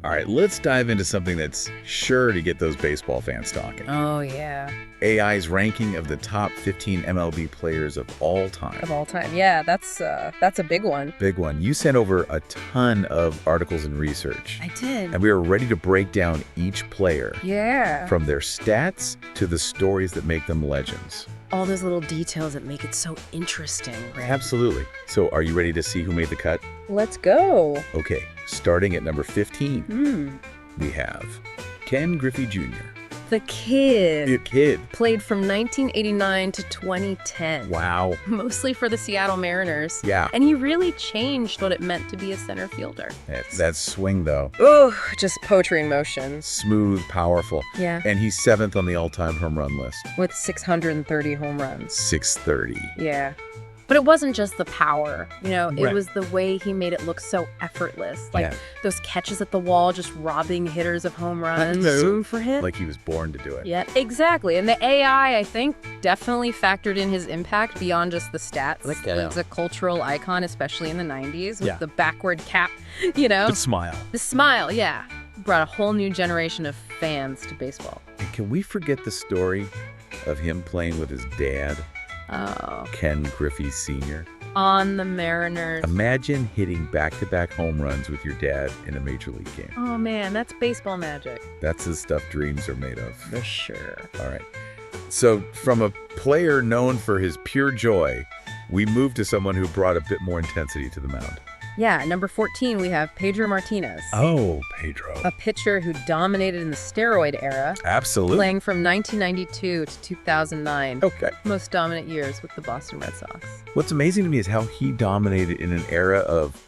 All right, let's dive into something that's sure to get those baseball fans talking. Oh, yeah. AI's ranking of the top 15 MLB players of all time. Of all time. Yeah, that's a big one. Big one. You sent over a ton of articles and research. I did. And we are ready to break down each player. Yeah. From their stats to the stories that make them legends. All those little details that make it so interesting, right? Absolutely. So are you ready to see who made the cut? Let's go. Okay, starting at number 15, we have Ken Griffey Jr. The Kid. The Kid. Played from 1989 to 2010. Wow. Mostly for the Seattle Mariners. Yeah. And he really changed what it meant to be a center fielder. That swing, though. Oh, just poetry in motion. Smooth, powerful. Yeah. And he's 7th on the all-time home run list. With 630 home runs. 630. Yeah. But it wasn't just the power, you know, it Right. was the way he made it look so effortless. Like Yeah. those catches at the wall, just robbing hitters of home runs. know. For him. Like he was born to do it. Yeah, exactly. And the AI, I think, definitely factored in his impact beyond just the stats. It's a cultural icon, especially in the 90s, with the backward cap, you know. The smile. The smile, yeah. Brought a whole new generation of fans to baseball. And can we forget the story of him playing with his dad? Oh. Ken Griffey Sr. On the Mariners. Imagine hitting back-to-back home runs with your dad in a major league game. Oh, man, that's baseball magic. That's the stuff dreams are made of. For sure. All right. So from a player known for his pure joy, we move to someone who brought a bit more intensity to the mound. Yeah, number 14, we have Pedro Martinez. Oh, Pedro. A pitcher who dominated in the steroid era. Absolutely. Playing from 1992 to 2009. Okay. Most dominant years with the Boston Red Sox. What's amazing to me is how he dominated in an era of,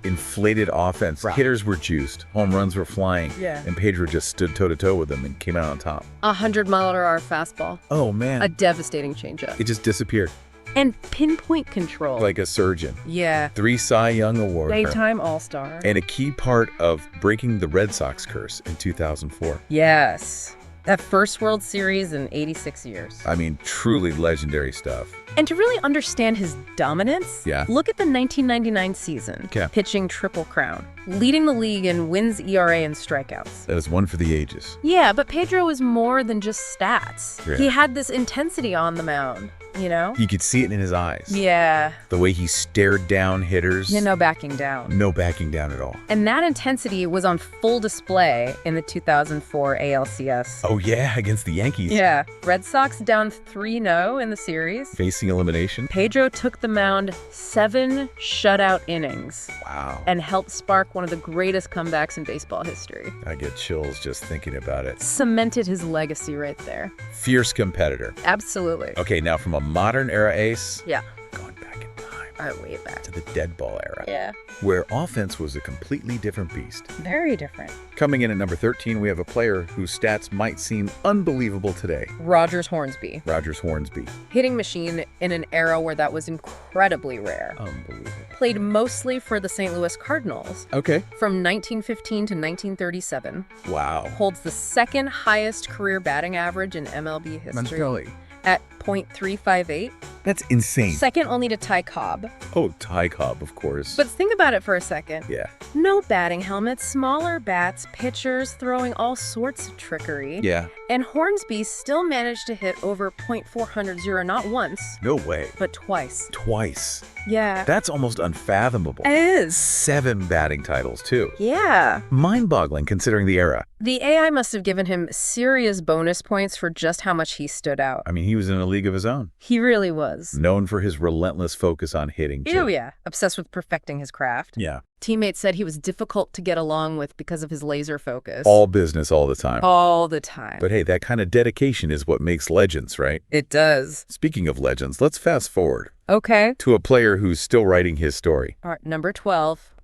inflated offense. Right. Hitters were juiced, home runs were flying, Yeah. and Pedro just stood toe-to-toe with them and came out on top. 100-mile-per-hour fastball. Oh, man. A devastating changeup. It just disappeared. And pinpoint control. Like a surgeon. Yeah. 3 Cy Young Award. Daytime All-Star. And a key part of breaking the Red Sox curse in 2004. Yes. That first World Series in 86 years. I mean, truly legendary stuff. And to really understand his dominance, look at the 1999 season, Okay. pitching Triple Crown, leading the league in wins, ERA, and strikeouts. That is one for the ages. Yeah, but Pedro was more than just stats. Yeah. He had this intensity on the mound, you know? You could see it in his eyes. Yeah. The way he stared down hitters. No backing down. No backing down at all. And that intensity was on full display in the 2004 ALCS. Oh, yeah, against the Yankees. Yeah. Red Sox down 3-0 in the series. Facing elimination. Pedro took the mound 7 shutout innings. Wow. And helped spark one of the greatest comebacks in baseball history. I get chills just thinking about it. Cemented his legacy right there. Fierce competitor. Absolutely. Okay, now from a modern era ace. Yeah. Going back in time. All right, way back. To the dead ball era. Yeah. Where offense was a completely different beast. Very different. Coming in at number 13, we have a player whose stats might seem unbelievable today. Rogers Hornsby. Rogers Hornsby. Hitting machine in an era where that was incredibly rare. Unbelievable. Played mostly for the St. Louis Cardinals. Okay. From 1915 to 1937. Wow. Holds the second highest career batting average in MLB history. At .358. That's insane. Second only to Ty Cobb. Oh, Ty Cobb, of course. But think about it for a second. Yeah. No batting helmets, smaller bats, pitchers throwing all sorts of trickery. Yeah. And Hornsby still managed to hit over .400 not once. No way. But twice. Twice. Yeah. That's almost unfathomable. It is. 7 batting titles, too. Yeah. Mind-boggling considering the era. The AI must have given him serious bonus points for just how much he stood out. I mean, he was in a league of his own. He really was. Known for his relentless focus on hitting, too. Oh, yeah. Obsessed with perfecting his craft. Yeah. Teammates said he was difficult to get along with because of his laser focus. All business all the time. All the time. But hey, that kind of dedication is what makes legends, right? It does. Speaking of legends, let's fast forward. Okay. To a player who's still writing his story. All right, number 12.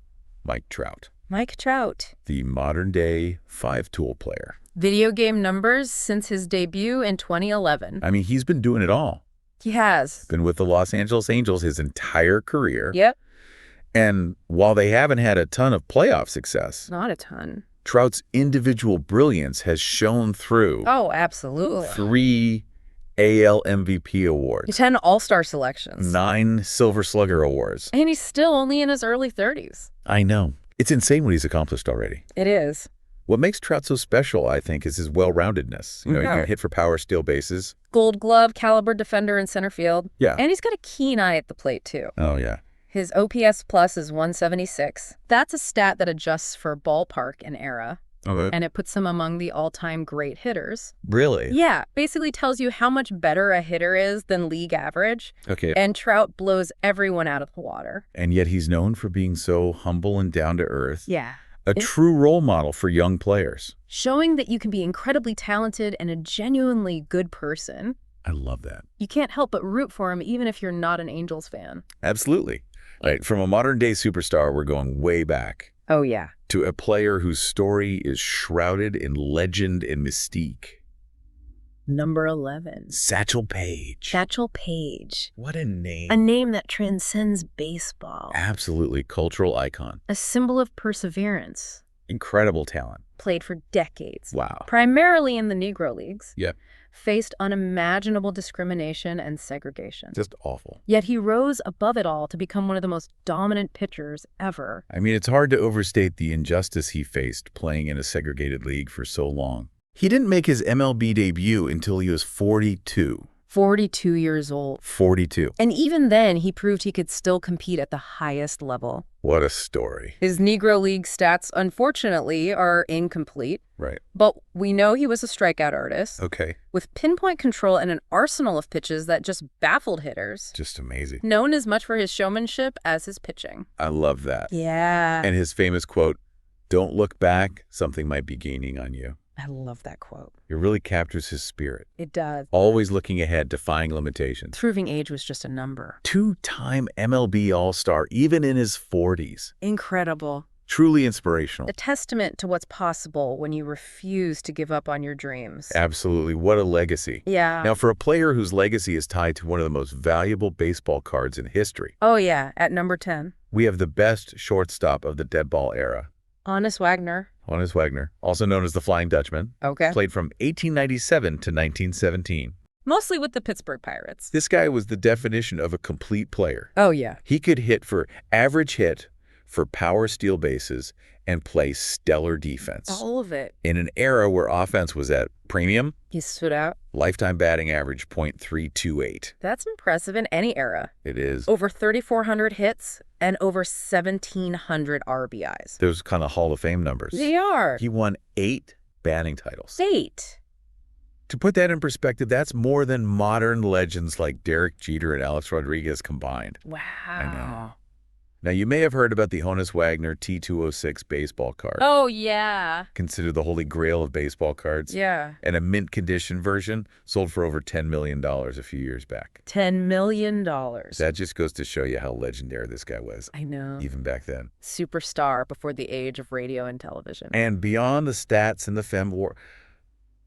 Mike Trout. Mike Trout. The modern-day 5-tool player. Video game numbers since his debut in 2011. I mean, he's been doing it all. He has. Been with the Los Angeles Angels his entire career. Yep. And while they haven't had a ton of playoff success, Not a ton. Trout's individual brilliance has shown through. Oh, absolutely. 3 AL MVP awards. 10 All-Star selections. 9 Silver Slugger awards. And he's still only in his early 30s. I know. It's insane what he's accomplished already. It is. What makes Trout so special, I think, is his well-roundedness. You know, he can hit for power, steal bases. Gold glove, caliber defender in center field. Yeah. And he's got a keen eye at the plate, too. Oh, yeah. His OPS plus is 176. That's a stat that adjusts for ballpark and era. Okay. And it puts him among the all-time great hitters. Really? Yeah. Basically tells you how much better a hitter is than league average. Okay. And Trout blows everyone out of the water. And yet he's known for being so humble and down-to-earth. Yeah. A true role model for young players. Showing that you can be incredibly talented and a genuinely good person. I love that. You can't help but root for him even if you're not an Angels fan. Absolutely. Right. From a modern-day superstar, we're going way back. Oh, yeah. To a player whose story is shrouded in legend and mystique. Number 11. Satchel Paige. Satchel Paige. What a name. A name that transcends baseball. Absolutely. Cultural icon. A symbol of perseverance. Incredible talent. Played for decades. Wow. Primarily in the Negro Leagues. Yep. Faced unimaginable discrimination and segregation. Just awful. Yet he rose above it all to become one of the most dominant pitchers ever. I mean, it's hard to overstate the injustice he faced playing in a segregated league for so long. He didn't make his MLB debut until he was 42. 42 years old. 42. And even then, he proved he could still compete at the highest level. What a story. His Negro League stats, unfortunately, are incomplete. Right. But we know he was a strikeout artist. Okay. With pinpoint control and an arsenal of pitches that just baffled hitters. Just amazing. Known as much for his showmanship as his pitching. I love that. Yeah. And his famous quote, "Don't look back, something might be gaining on you." I love that quote. It really captures his spirit. It does. Always looking ahead, defying limitations. Proving age was just a number. Two-time MLB All-Star, even in his 40s. Incredible. Truly inspirational. A testament to what's possible when you refuse to give up on your dreams. Absolutely. What a legacy. Yeah. Now, for a player whose legacy is tied to one of the most valuable baseball cards in history. Oh, yeah. At number 10. We have the best shortstop of the dead ball era. Honus Wagner. Honus Wagner, also known as the Flying Dutchman. Okay. Played from 1897 to 1917. Mostly with the Pittsburgh Pirates. This guy was the definition of a complete player. Oh, yeah. He could hit for average hit, for power steal bases, and play stellar defense. All of it. In an era where offense was at premium, He stood out. lifetime batting average .328. That's impressive in any era. It is. Over 3,400 hits and over 1,700 RBIs. Those kind of Hall of Fame numbers. They are. He won 8 batting titles. 8. To put that in perspective, that's more than modern legends like Derek Jeter and Alex Rodriguez combined. Wow. I know. Now, you may have heard about the Honus Wagner T206 baseball card. Oh, yeah. Considered the holy grail of baseball cards. Yeah. And a mint condition version sold for over $10 million a few years back. $10 million. That just goes to show you how legendary this guy was. I know. Even back then. Superstar before the age of radio and television. And beyond the stats and the femme war,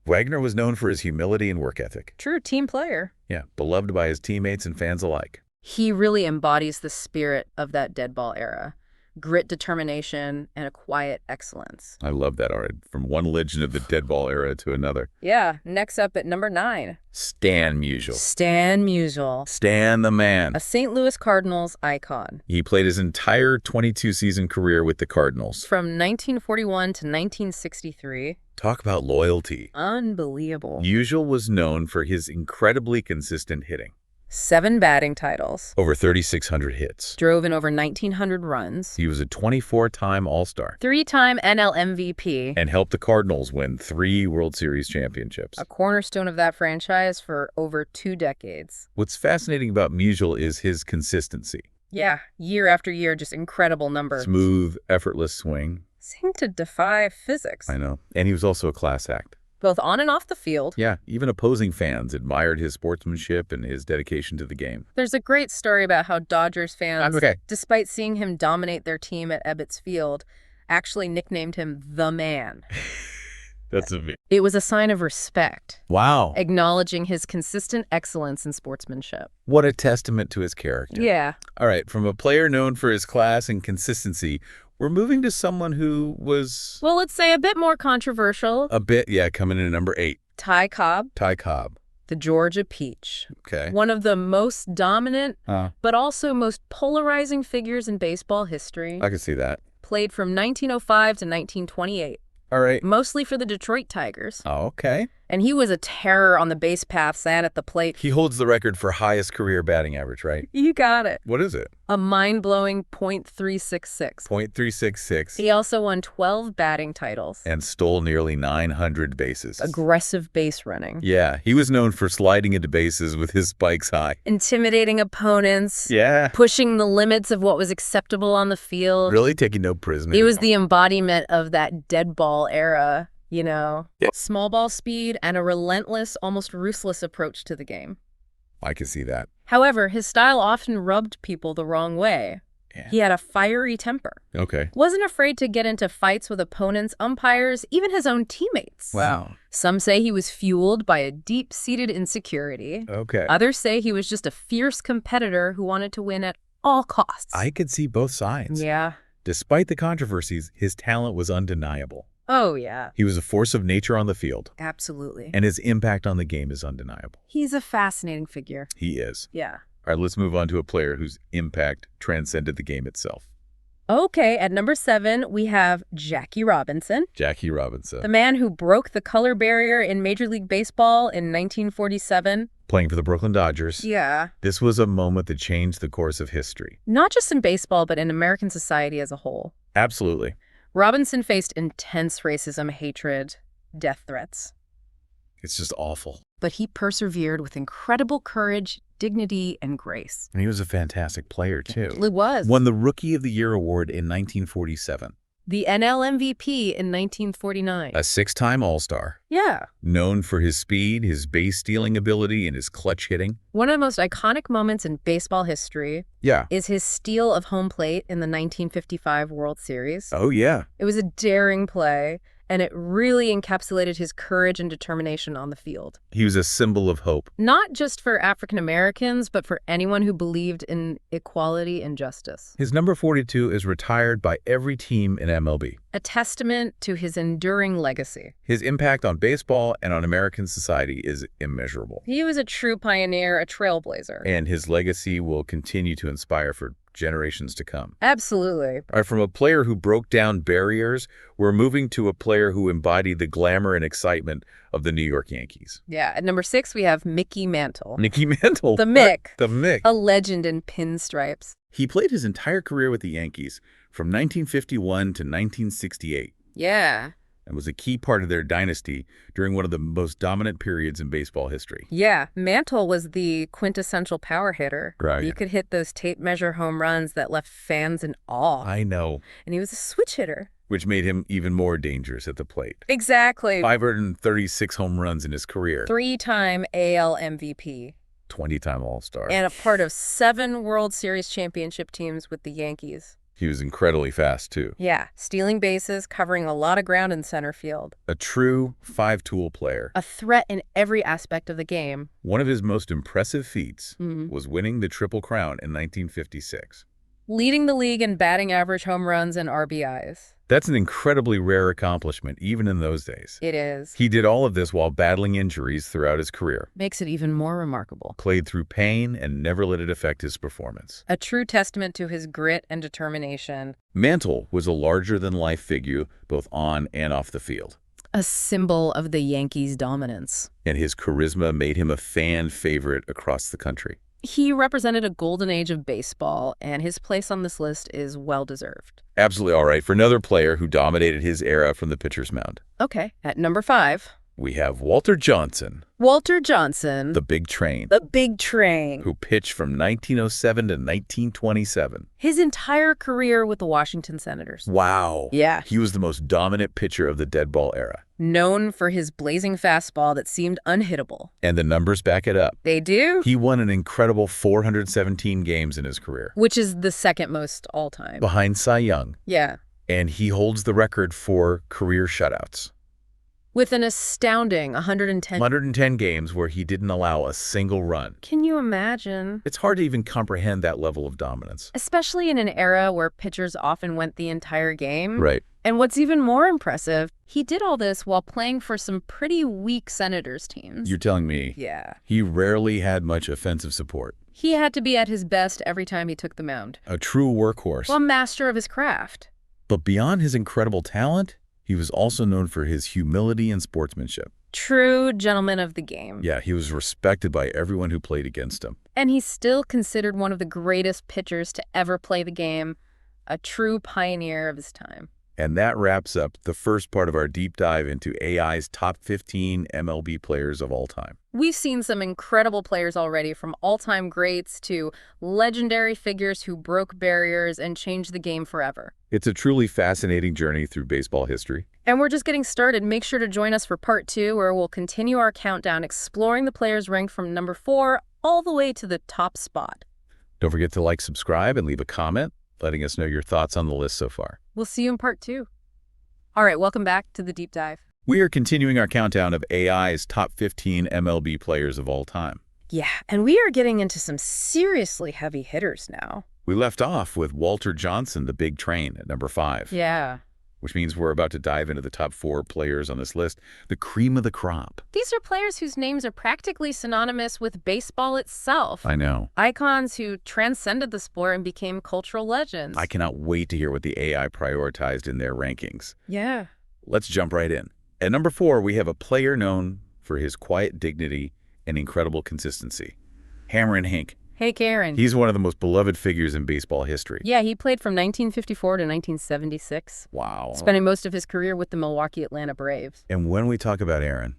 Wagner was known for his humility and work ethic. True team player. Yeah, beloved by his teammates and fans alike. He really embodies the spirit of that dead ball era. Grit, determination, and a quiet excellence. I love that, Art. From one legend of the dead ball era to another. Yeah, next up at number 9. Stan Musial. Stan Musial. Stan the man. A St. Louis Cardinals icon. He played his entire 22-season career with the Cardinals. From 1941 to 1963. Talk about loyalty. Unbelievable. Musial was known for his incredibly consistent hitting. 7 batting titles. Over 3,600 hits. Drove in over 1,900 runs. He was a 24-time All-Star. 3-time NL MVP. And helped the Cardinals win 3 World Series championships. A cornerstone of that franchise for over 2 decades. What's fascinating about Musial is his consistency. Yeah, year after year, just incredible numbers. Smooth, effortless swing. Seemed to defy physics. I know. And he was also a class act. Both on and off the field. Yeah, even opposing fans admired his sportsmanship and his dedication to the game. There's a great story about how Dodgers fans, despite seeing him dominate their team at Ebbets Field, actually nicknamed him the man. That's amazing. It was a sign of respect. Wow. Acknowledging his consistent excellence in sportsmanship. What a testament to his character. Yeah. All right, from a player known for his class and consistency, we're moving to someone who was... well, let's say a bit more controversial. A bit, yeah, coming in at number 8. Ty Cobb. Ty Cobb. The Georgia Peach. Okay. One of the most dominant, but also most polarizing figures in baseball history. I can see that. played from 1905 to 1928. All right. Mostly for the Detroit Tigers. Oh, okay. And he was a terror on the base paths and at the plate. He holds the record for highest career batting average, right? You got it. What is it? A mind-blowing .366. .366. He also won 12 batting titles. And stole nearly 900 bases. Aggressive base running. Yeah, he was known for sliding into bases with his spikes high. Intimidating opponents. Yeah. Pushing the limits of what was acceptable on the field. Really taking no prisoners. He was the embodiment of that dead ball era, you know. Yeah. Small ball speed and a relentless, almost ruthless approach to the game. I can see that. However, his style often rubbed people the wrong way. Yeah. He had a fiery temper. Okay. Wasn't afraid to get into fights with opponents, umpires, even his own teammates. Wow. Some say he was fueled by a deep-seated insecurity. Okay. Others say he was just a fierce competitor who wanted to win at all costs. I could see both sides. Yeah. Despite the controversies, his talent was undeniable. Oh, yeah. He was a force of nature on the field. Absolutely. And his impact on the game is undeniable. He's a fascinating figure. He is. Yeah. All right, let's move on to a player whose impact transcended the game itself. Okay, at number 7, we have Jackie Robinson. Jackie Robinson. The man who broke the color barrier in Major League Baseball in 1947. Playing for the Brooklyn Dodgers. Yeah. This was a moment that changed the course of history. Not just in baseball, but in American society as a whole. Absolutely. Robinson faced intense racism, hatred, death threats. It's just awful. But he persevered with incredible courage, dignity, and grace. And he was a fantastic player, too. It was. Won the Rookie of the Year award in 1947. The NL MVP in 1949. A 6-time All-Star. Yeah. Known for his speed, his base-stealing ability, and his clutch hitting. One of the most iconic moments in baseball history is his steal of home plate in the 1955 World Series. Oh, yeah. It was a daring play, and it really encapsulated his courage and determination on the field. He was a symbol of hope. Not just for African Americans, but for anyone who believed in equality and justice. His number 42 is retired by every team in MLB. A testament to his enduring legacy. His impact on baseball and on American society is immeasurable. He was a true pioneer, a trailblazer. And his legacy will continue to inspire for generations to come. Absolutely. All right, from a player who broke down barriers, we're moving to a player who embodied the glamour and excitement of the New York Yankees. Yeah, at number 6, we have Mickey Mantle. Mickey Mantle. The Mick. The Mick. A legend in pinstripes. He played his entire career with the Yankees from 1951 to 1968. Yeah. And was a key part of their dynasty during one of the most dominant periods in baseball history. Yeah, Mantle was the quintessential power hitter. Right. You could hit those tape measure home runs that left fans in awe. I know. And he was a switch hitter. Which made him even more dangerous at the plate. Exactly. 536 home runs in his career. 3-time AL MVP. 20-time All-Star. And a part of 7 World Series championship teams with the Yankees. He was incredibly fast, too. Yeah, stealing bases, covering a lot of ground in center field. A true 5-tool player. A threat in every aspect of the game. One of his most impressive feats was winning the Triple Crown in 1956. Leading the league in batting average, home runs, and RBIs. That's an incredibly rare accomplishment, even in those days. It is. He did all of this while battling injuries throughout his career. Makes it even more remarkable. Played through pain and never let it affect his performance. A true testament to his grit and determination. Mantle was a larger-than-life figure, both on and off the field. A symbol of the Yankees' dominance. And his charisma made him a fan favorite across the country. He represented a golden age of baseball, and his place on this list is well-deserved. Absolutely all right. For another player who dominated his era from the pitcher's mound. Okay, at number 5. We have Walter Johnson. Walter Johnson. The Big Train. The Big Train. Who pitched from 1907 to 1927. His entire career with the Washington Senators. Wow. Yeah. He was the most dominant pitcher of the dead ball era. Known for his blazing fastball that seemed unhittable. And the numbers back it up. They do. He won an incredible 417 games in his career. Which is the second most all time. Behind Cy Young. Yeah. And he holds the record for career shutouts. With an astounding 110 games where he didn't allow a single run. Can you imagine? It's hard to even comprehend that level of dominance. Especially in an era where pitchers often went the entire game. Right. And what's even more impressive, he did all this while playing for some pretty weak Senators teams. You're telling me? Yeah. He rarely had much offensive support. He had to be at his best every time he took the mound. A true workhorse. Well, master of his craft. But beyond his incredible talent, he was also known for his humility and sportsmanship. True gentleman of the game. Yeah, he was respected by everyone who played against him. And he's still considered one of the greatest pitchers to ever play the game, a true pioneer of his time. And that wraps up the first part of our deep dive into AI's top 15 MLB players of all time. We've seen some incredible players already, from all-time greats to legendary figures who broke barriers and changed the game forever. It's a truly fascinating journey through baseball history. And we're just getting started. Make sure to join us for part 2, where we'll continue our countdown, exploring the players ranked from number 4 all the way to the top spot. Don't forget to like, subscribe, and leave a comment, letting us know your thoughts on the list so far. We'll see you in part 2. All right, welcome back to the deep dive. We are continuing our countdown of AI's top 15 MLB players of all time. Yeah, and we are getting into some seriously heavy hitters now. We left off with Walter Johnson, the big train, at number 5. Yeah. Which means we're about to dive into the top 4 players on this list, the cream of the crop. These are players whose names are practically synonymous with baseball itself. I know. Icons who transcended the sport and became cultural legends. I cannot wait to hear what the AI prioritized in their rankings. Yeah. Let's jump right in. At number 4, we have a player known for his quiet dignity and incredible consistency. Hammerin' Hank. Hey, Karen. He's one of the most beloved figures in baseball history. Yeah, he played from 1954 to 1976. Wow. Spending most of his career with the Milwaukee Atlanta Braves. And when we talk about Aaron,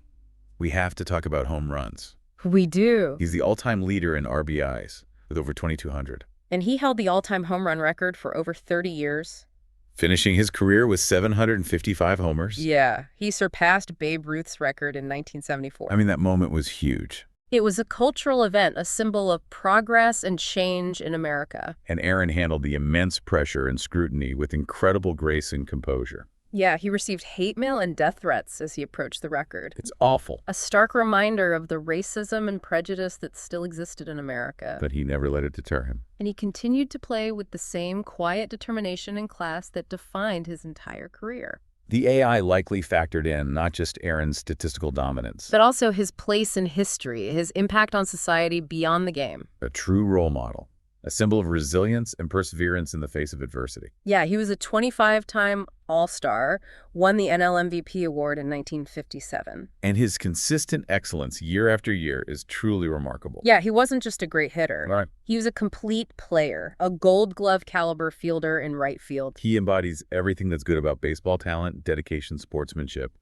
we have to talk about home runs. We do. He's the all-time leader in RBIs with over 2,200. And he held the all-time home run record for over 30 years. Finishing his career with 755 homers. Yeah, he surpassed Babe Ruth's record in 1974. I mean, that moment was huge. It was a cultural event, a symbol of progress and change in America. And Aaron handled the immense pressure and scrutiny with incredible grace and composure. Yeah, he received hate mail and death threats as he approached the record. It's awful. A stark reminder of the racism and prejudice that still existed in America. But he never let it deter him. And he continued to play with the same quiet determination and class that defined his entire career. The AI likely factored in not just Aaron's statistical dominance, but also his place in history, his impact on society beyond the game. A true role model, a symbol of resilience and perseverance in the face of adversity. Yeah, he was a 25-time All-Star, won the NL MVP award in 1957. And his consistent excellence year after year is truly remarkable. Yeah, he wasn't just a great hitter. Right. He was a complete player, a Gold Glove caliber fielder in right field. He embodies everything that's good about baseball talent, dedication, sportsmanship,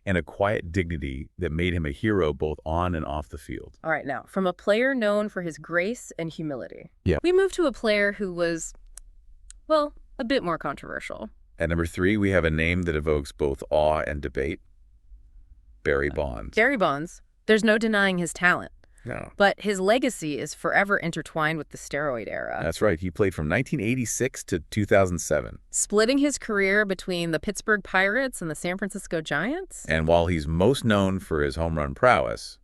and a quiet dignity that made him a hero both on and off the field. All right, now, from a player known for his grace and humility, yeah, we move to a player who was, well, a bit more controversial. At number 3, we have a name that evokes both awe and debate, Barry Bonds. Barry Bonds. There's no denying his talent. No. But his legacy is forever intertwined with the steroid era. That's right. He played from 1986 to 2007. Splitting his career between the Pittsburgh Pirates and the San Francisco Giants. And while he's most known for his home run prowess,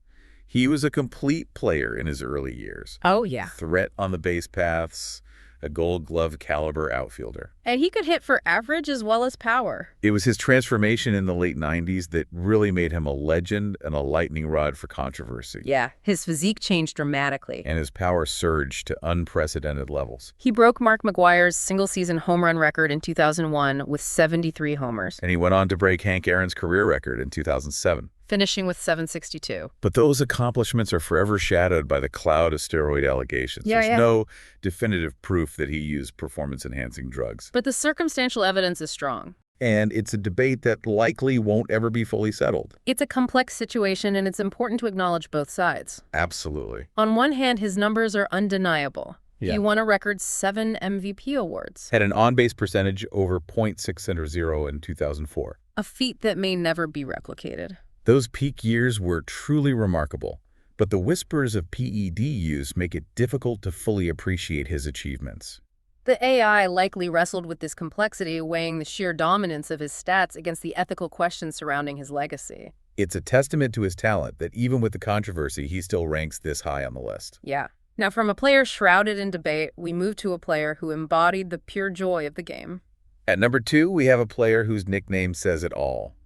he was a complete player in his early years. Oh, yeah. Threat on the base paths, a Gold Glove caliber outfielder. And he could hit for average as well as power. It was his transformation in the late 90s that really made him a legend and a lightning rod for controversy. Yeah, his physique changed dramatically. And his power surged to unprecedented levels. He broke Mark McGwire's single-season home run record in 2001 with 73 homers. And he went on to break Hank Aaron's career record in 2007. Finishing with 762. But those accomplishments are forever shadowed by the cloud of steroid allegations. There's no definitive proof that he used performance-enhancing drugs. But the circumstantial evidence is strong. And it's a debate that likely won't ever be fully settled. It's a complex situation, and it's important to acknowledge both sides. Absolutely. On one hand, his numbers are undeniable. Yeah. He won a record 7 MVP awards. Had an on-base percentage over .600 in 2004. A feat that may never be replicated. Those peak years were truly remarkable, but the whispers of PED use make it difficult to fully appreciate his achievements. The AI likely wrestled with this complexity, weighing the sheer dominance of his stats against the ethical questions surrounding his legacy. It's a testament to his talent that even with the controversy, he still ranks this high on the list. Yeah. Now, from a player shrouded in debate, we move to a player who embodied the pure joy of the game. At number 2, we have a player whose nickname says it all.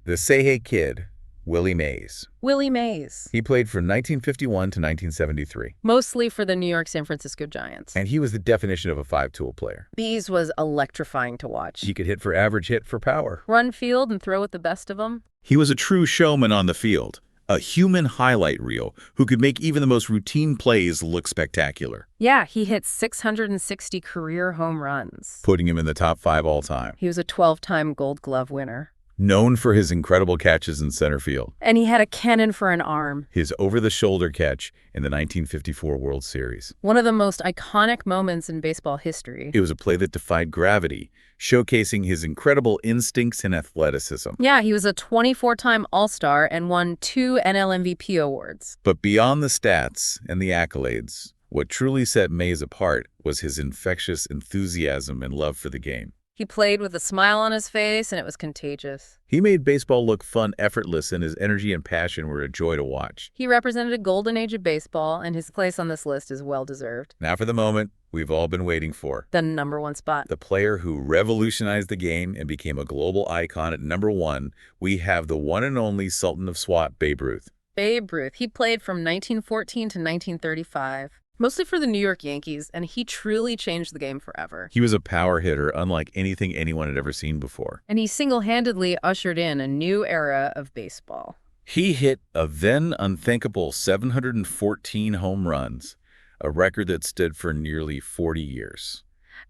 The Say Hey Kid, Willie Mays. Willie Mays. He played from 1951 to 1973. Mostly for the New York San Francisco Giants. And he was the definition of a five-tool player. Mays was electrifying to watch. He could hit for average, hit for power. Run field and throw with the best of them. He was a true showman on the field. A human highlight reel who could make even the most routine plays look spectacular. Yeah, he hit 660 career home runs, putting him in the top 5 all time. He was a 12-time Gold Glove winner. Known for his incredible catches in center field. And he had a cannon for an arm. His over-the-shoulder catch in the 1954 World Series. One of the most iconic moments in baseball history. It was a play that defied gravity, showcasing his incredible instincts and athleticism. Yeah, he was a 24-time All-Star and won 2 NL MVP awards. But beyond the stats and the accolades, what truly set Mays apart was his infectious enthusiasm and love for the game. He played with a smile on his face, and it was contagious. He made baseball look fun, effortless, and his energy and passion were a joy to watch. He represented a golden age of baseball, and his place on this list is well-deserved. Now for the moment we've all been waiting for. The #1 spot. The player who revolutionized the game and became a global icon at #1, we have the one and only Sultan of SWAT, Babe Ruth. Babe Ruth. He played from 1914 to 1935. Mostly for the New York Yankees, and he truly changed the game forever. He was a power hitter unlike anything anyone had ever seen before. And he single-handedly ushered in a new era of baseball. He hit a then unthinkable 714 home runs, a record that stood for nearly 40 years.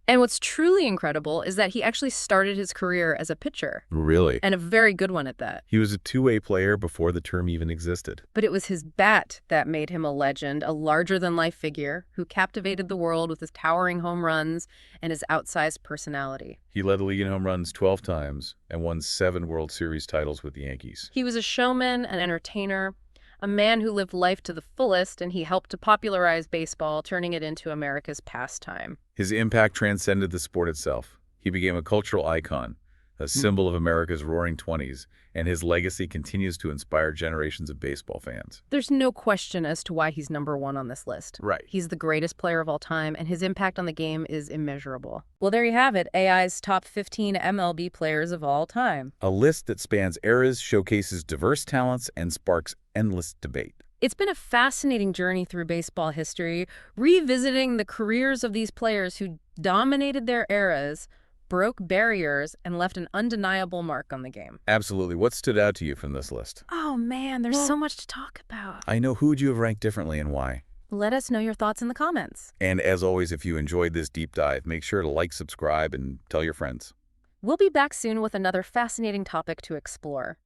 And what's truly incredible is that he actually started his career as a pitcher. Really? And a very good one at that. He was a two-way player before the term even existed. But it was his bat that made him a legend, a larger-than-life figure who captivated the world with his towering home runs and his outsized personality. He led the league in home runs 12 times and won 7 World Series titles with the Yankees. He was a showman, an entertainer, a man who lived life to the fullest, and he helped to popularize baseball, turning it into America's pastime. His impact transcended the sport itself. He became a cultural icon, a symbol of America's roaring 20s, and his legacy continues to inspire generations of baseball fans. There's no question as to why he's #1 on this list. Right. He's the greatest player of all time, and his impact on the game is immeasurable. Well, there you have it, AI's top 15 MLB players of all time. A list that spans eras, showcases diverse talents, and sparks endless debate. It's been a fascinating journey through baseball history, revisiting the careers of these players who dominated their eras, broke barriers, and left an undeniable mark on the game. Absolutely. What stood out to you from this list? Oh man, there's so much to talk about. I know. Who would you have ranked differently and why? Let us know your thoughts in the comments. And as always, if you enjoyed this deep dive, make sure to like, subscribe, and tell your friends. We'll be back soon with another fascinating topic to explore.